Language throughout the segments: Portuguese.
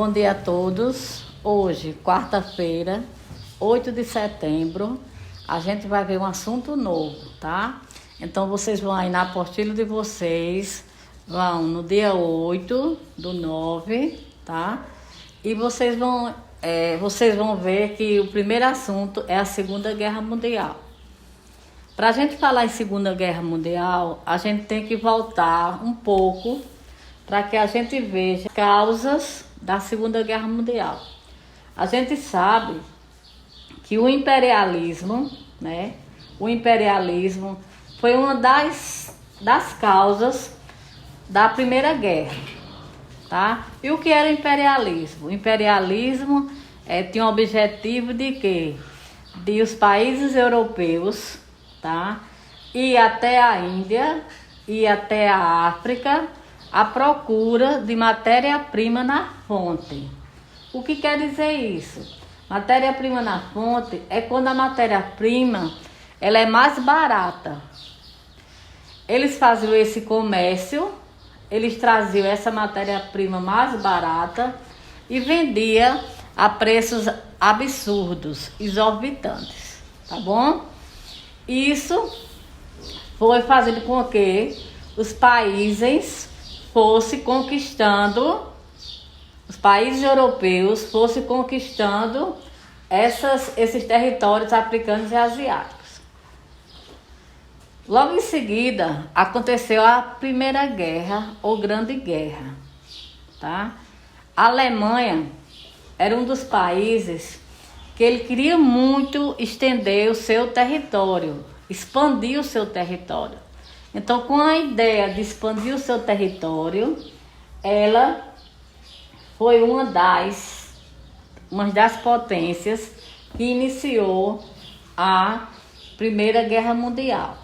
Bom dia a todos. Hoje, quarta-feira, 8 de setembro, a gente vai ver um assunto novo, tá? Então, vocês vão aí na apostila de vocês, vão no dia 8/9, tá? E vocês vão ver que o primeiro assunto é a Segunda Guerra Mundial. Para a gente falar em Segunda Guerra Mundial, a gente tem que voltar um pouco para que a gente veja causas da Segunda Guerra Mundial. A gente sabe que o imperialismo, né? O imperialismo foi uma das causas da Primeira Guerra, tá? E o que era o imperialismo? O imperialismo tinha o objetivo de quê? De os países europeus, tá? Ir até a Índia e até a África à procura de matéria-prima na fonte. O que quer dizer isso? Matéria-prima na fonte é quando a matéria-prima ela é mais barata. Eles faziam esse comércio, eles traziam essa matéria-prima mais barata e vendia a preços absurdos, exorbitantes, tá bom? Isso foi fazendo com que os países os países europeus fossem conquistando esses territórios africanos e asiáticos. Logo em seguida, aconteceu a Primeira Guerra ou Grande Guerra, tá? A Alemanha era um dos países que ele queria muito estender o seu território, expandir o seu território. Então, com a ideia de expandir o seu território, ela foi uma das potências que iniciou a Primeira Guerra Mundial.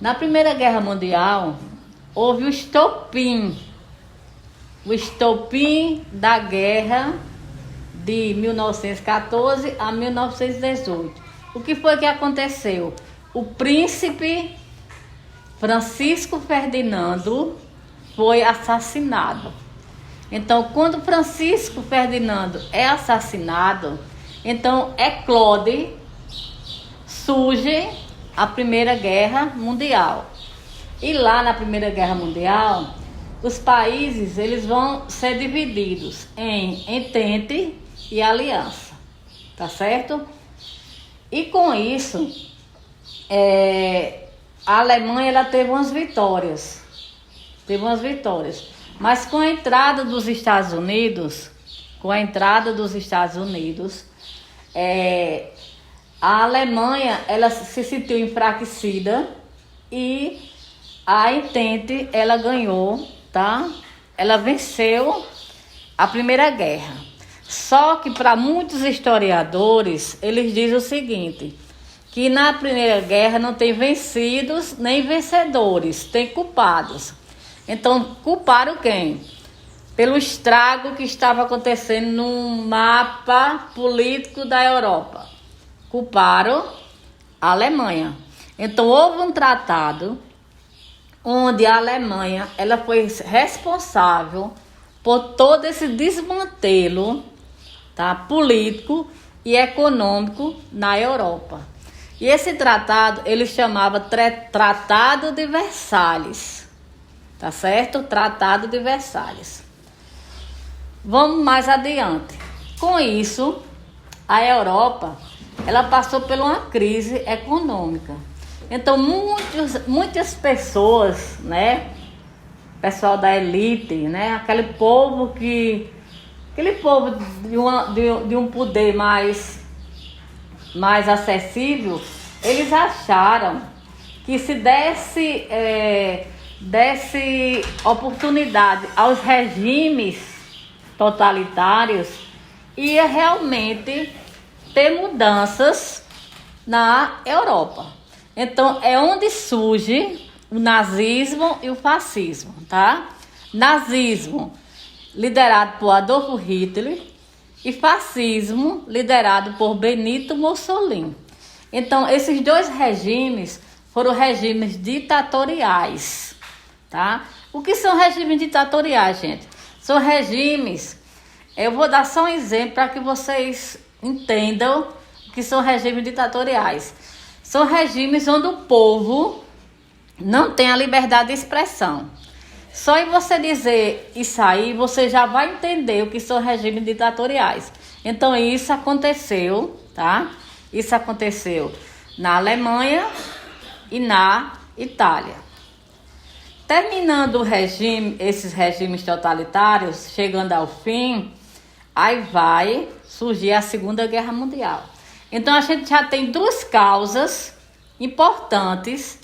Na Primeira Guerra Mundial, houve o estopim da guerra de 1914 a 1918. O que foi que aconteceu? O príncipe Francisco Ferdinando foi assassinado. Então, quando Francisco Ferdinando é assassinado, então surge a Primeira Guerra Mundial. E lá na Primeira Guerra Mundial, os países eles vão ser divididos em entente e aliança, tá certo? E com isso, a Alemanha ela teve umas vitórias, mas com a entrada dos Estados Unidos, a Alemanha ela se sentiu enfraquecida e a Entente ela ganhou, tá? Ela venceu a Primeira Guerra. Só que para muitos historiadores eles dizem o seguinte, que na Primeira Guerra não tem vencidos nem vencedores, tem culpados. Então, culparam quem? Pelo estrago que estava acontecendo no mapa político da Europa. Culparam a Alemanha. Então, houve um tratado onde a Alemanha ela foi responsável por todo esse desmantelo, tá, político e econômico na Europa. E esse tratado, ele chamava Tratado de Versalhes, tá certo? Tratado de Versalhes. Vamos mais adiante. Com isso, a Europa, ela passou por uma crise econômica. Então, muitas pessoas, né? Pessoal da elite, né? Aquele povo de um poder mais acessível, eles acharam que se desse oportunidade aos regimes totalitários, ia realmente ter mudanças na Europa. Então, é onde surge o nazismo e o fascismo, tá? Nazismo liderado por Adolf Hitler e fascismo liderado por Benito Mussolini. Então, esses dois regimes foram regimes ditatoriais, tá? O que são regimes ditatoriais, gente? São regimes Eu vou dar só um exemplo para que vocês entendam o que são regimes ditatoriais. São regimes onde o povo não tem a liberdade de expressão. Só em você dizer isso aí, você já vai entender o que são regimes ditatoriais. Então isso aconteceu, tá? Isso aconteceu na Alemanha e na Itália. Terminando esses regimes totalitários, chegando ao fim, aí vai surgir a Segunda Guerra Mundial. Então a gente já tem duas causas importantes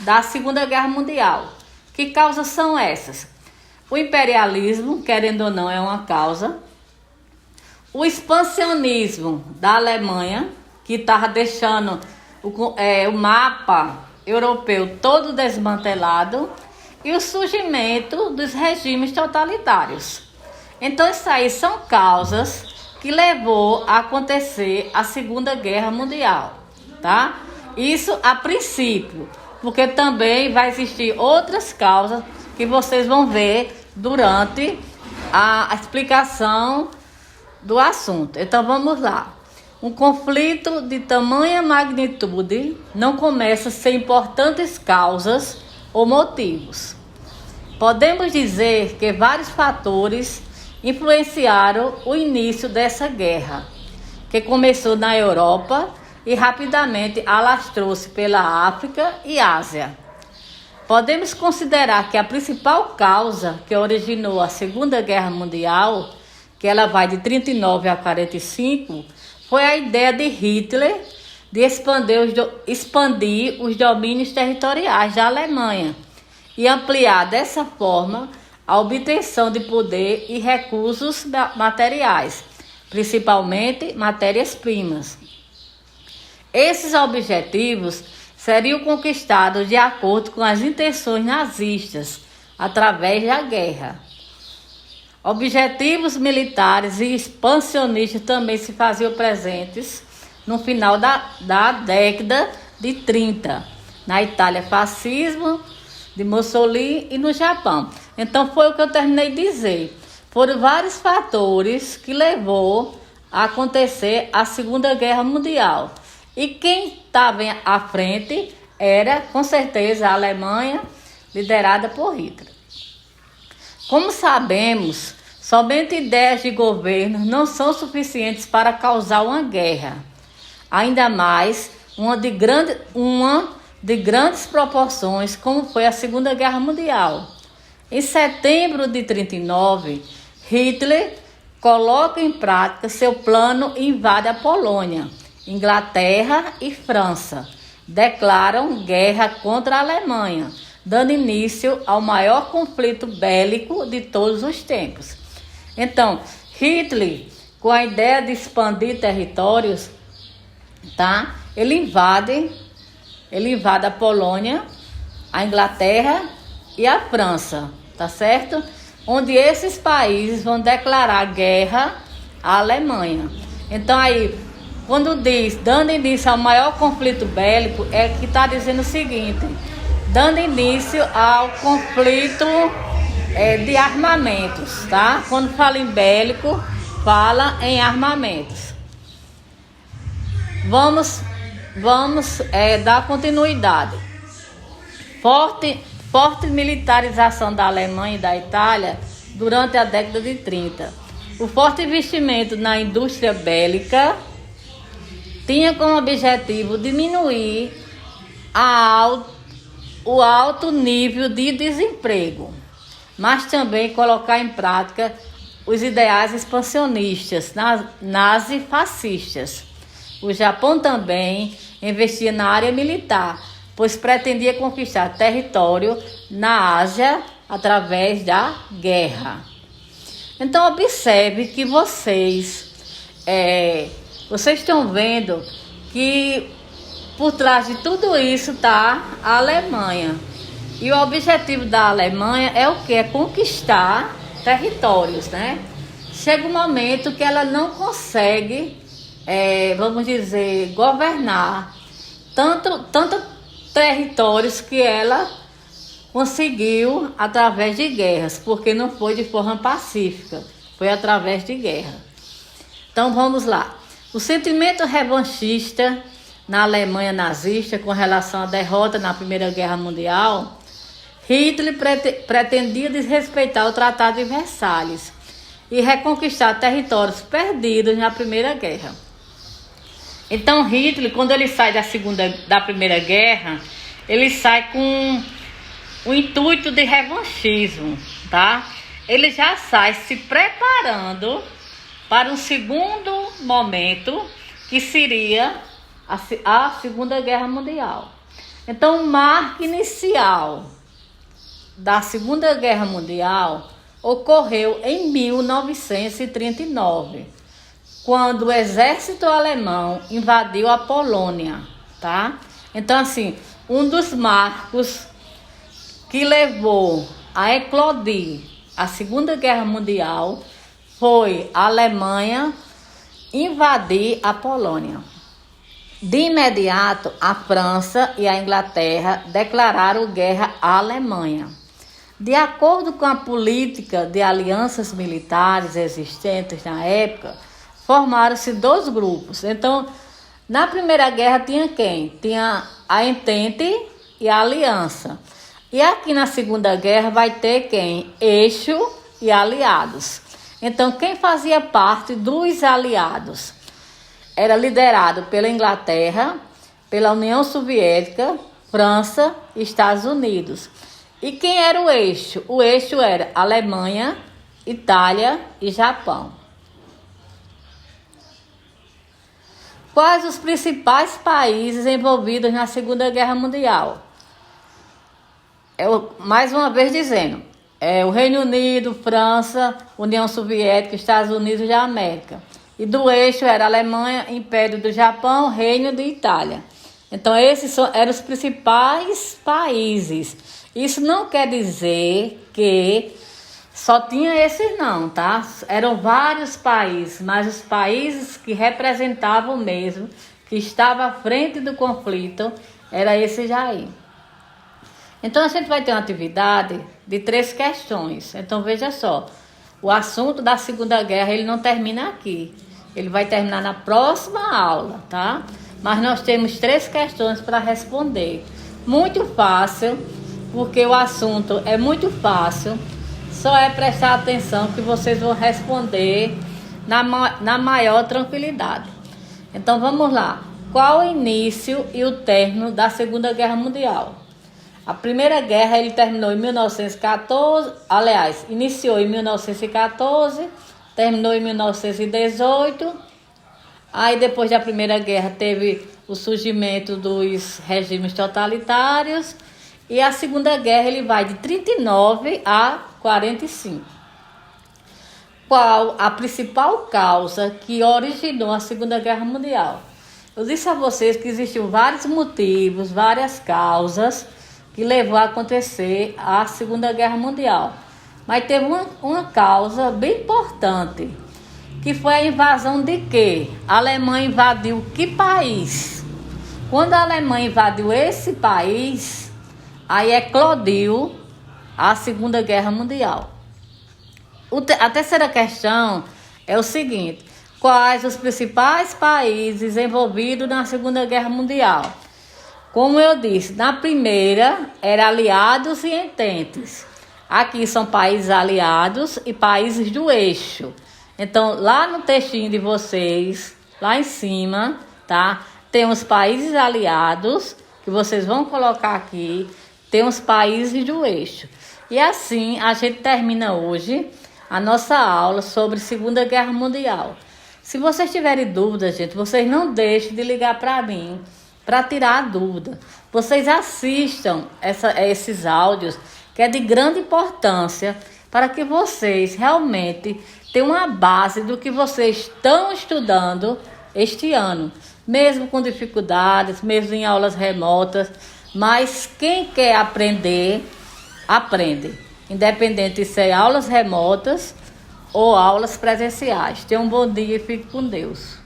da Segunda Guerra Mundial. Que causas são essas? O imperialismo, querendo ou não, é uma causa. O expansionismo da Alemanha, que estava deixando o mapa europeu todo desmantelado. E o surgimento dos regimes totalitários. Então, isso aí são causas que levou a acontecer a Segunda Guerra Mundial, tá? Isso a princípio, porque também vai existir outras causas que vocês vão ver durante a explicação do assunto. Então, vamos lá. Um conflito de tamanha magnitude não começa sem importantes causas ou motivos. Podemos dizer que vários fatores influenciaram o início dessa guerra, que começou na Europa e rapidamente alastrou-se pela África e Ásia. Podemos considerar que a principal causa que originou a Segunda Guerra Mundial, que ela vai de 39 a 45, foi a ideia de Hitler de expandir os domínios territoriais da Alemanha e ampliar dessa forma a obtenção de poder e recursos materiais, principalmente matérias-primas. Esses objetivos seriam conquistados de acordo com as intenções nazistas, através da guerra. Objetivos militares e expansionistas também se faziam presentes no final da década de 30, na Itália, fascismo de Mussolini e no Japão. Então foi o que eu terminei de dizer. Foram vários fatores que levou a acontecer a Segunda Guerra Mundial. E quem estava à frente era, com certeza, a Alemanha, liderada por Hitler. Como sabemos, somente ideias de governo não são suficientes para causar uma guerra. Ainda mais uma de grandes proporções, como foi a Segunda Guerra Mundial. Em setembro de 1939, Hitler coloca em prática seu plano e invade a Polônia. Inglaterra e França declaram guerra contra a Alemanha, dando início ao maior conflito bélico de todos os tempos. Então, Hitler, com a ideia de expandir territórios, tá? Ele invade a Polônia, a Inglaterra e a França, tá certo? Onde esses países vão declarar guerra à Alemanha. Então aí, quando diz dando início ao maior conflito bélico, é que está dizendo o seguinte: dando início ao conflito de armamentos, tá? Quando fala em bélico, fala em armamentos. Vamos dar continuidade. Forte militarização da Alemanha e da Itália durante a década de 30. O forte investimento na indústria bélica tinha como objetivo diminuir o alto nível de desemprego, mas também colocar em prática os ideais expansionistas nazi-fascistas. O Japão também investia na área militar, pois pretendia conquistar território na Ásia através da guerra. Então observe que vocês estão vendo que por trás de tudo isso está a Alemanha. E o objetivo da Alemanha é o quê? É conquistar territórios, né? Chega um momento que ela não consegue, vamos dizer, governar tanto territórios que ela conseguiu através de guerras, porque não foi de forma pacífica, foi através de guerra. Então vamos lá. O sentimento revanchista na Alemanha nazista com relação à derrota na Primeira Guerra Mundial, Hitler pretendia desrespeitar o Tratado de Versalhes e reconquistar territórios perdidos na Primeira Guerra. Então Hitler, quando ele sai da Primeira Guerra, ele sai com o intuito de revanchismo, tá? Ele já sai se preparando para um segundo momento, que seria a Segunda Guerra Mundial. Então, o marco inicial da Segunda Guerra Mundial ocorreu em 1939, quando o exército alemão invadiu a Polônia, tá? Então, assim, um dos marcos que levou a eclodir a Segunda Guerra Mundial foi a Alemanha invadir a Polônia. De imediato, a França e a Inglaterra declararam guerra à Alemanha. De acordo com a política de alianças militares existentes na época, formaram-se dois grupos. Então, na Primeira Guerra tinha quem? Tinha a Entente e a Aliança. E aqui na Segunda Guerra vai ter quem? Eixo e aliados. Então, quem fazia parte dos aliados era liderado pela Inglaterra, pela União Soviética, França e Estados Unidos. E quem era o eixo? O eixo era Alemanha, Itália e Japão. Quais os principais países envolvidos na Segunda Guerra Mundial? Mais uma vez dizendo, o Reino Unido, França, União Soviética, Estados Unidos da América. E do eixo era Alemanha, Império do Japão, Reino de Itália. Então esses eram os principais países. Isso não quer dizer que só tinha esses não, tá? Eram vários países, mas os países que representavam mesmo, que estavam à frente do conflito, era esse já aí. Então a gente vai ter uma atividade de 3 questões. Então veja só, o assunto da Segunda Guerra ele não termina aqui. Ele vai terminar na próxima aula, tá? Mas nós temos 3 questões para responder. Muito fácil, porque o assunto é muito fácil. Só é prestar atenção que vocês vão responder na maior tranquilidade. Então vamos lá. Qual o início e o término da Segunda Guerra Mundial? A Primeira Guerra ele terminou em 1914, aliás, iniciou em 1914, terminou em 1918. Aí depois da Primeira Guerra teve o surgimento dos regimes totalitários. E a Segunda Guerra ele vai de 39 a 45. Qual a principal causa que originou a Segunda Guerra Mundial? Eu disse a vocês que existiam vários motivos, várias causas que levou a acontecer a Segunda Guerra Mundial. Mas teve uma causa bem importante, que foi a invasão de quê? A Alemanha invadiu que país? Quando a Alemanha invadiu esse país, aí eclodiu a Segunda Guerra Mundial. A terceira questão é o seguinte: quais os principais países envolvidos na Segunda Guerra Mundial? Como eu disse, na primeira era aliados e ententes. Aqui são países aliados e países do eixo. Então, lá no textinho de vocês, lá em cima, tá? Tem os países aliados, que vocês vão colocar aqui. Tem os países do eixo. E assim, a gente termina hoje a nossa aula sobre Segunda Guerra Mundial. Se vocês tiverem dúvidas, gente, vocês não deixem de ligar para mim, para tirar a dúvida. Vocês assistam esses áudios, que é de grande importância, para que vocês realmente tenham uma base do que vocês estão estudando este ano. Mesmo com dificuldades, mesmo em aulas remotas, mas quem quer aprender, aprende. Independente de ser aulas remotas ou aulas presenciais. Tenham um bom dia e fique com Deus.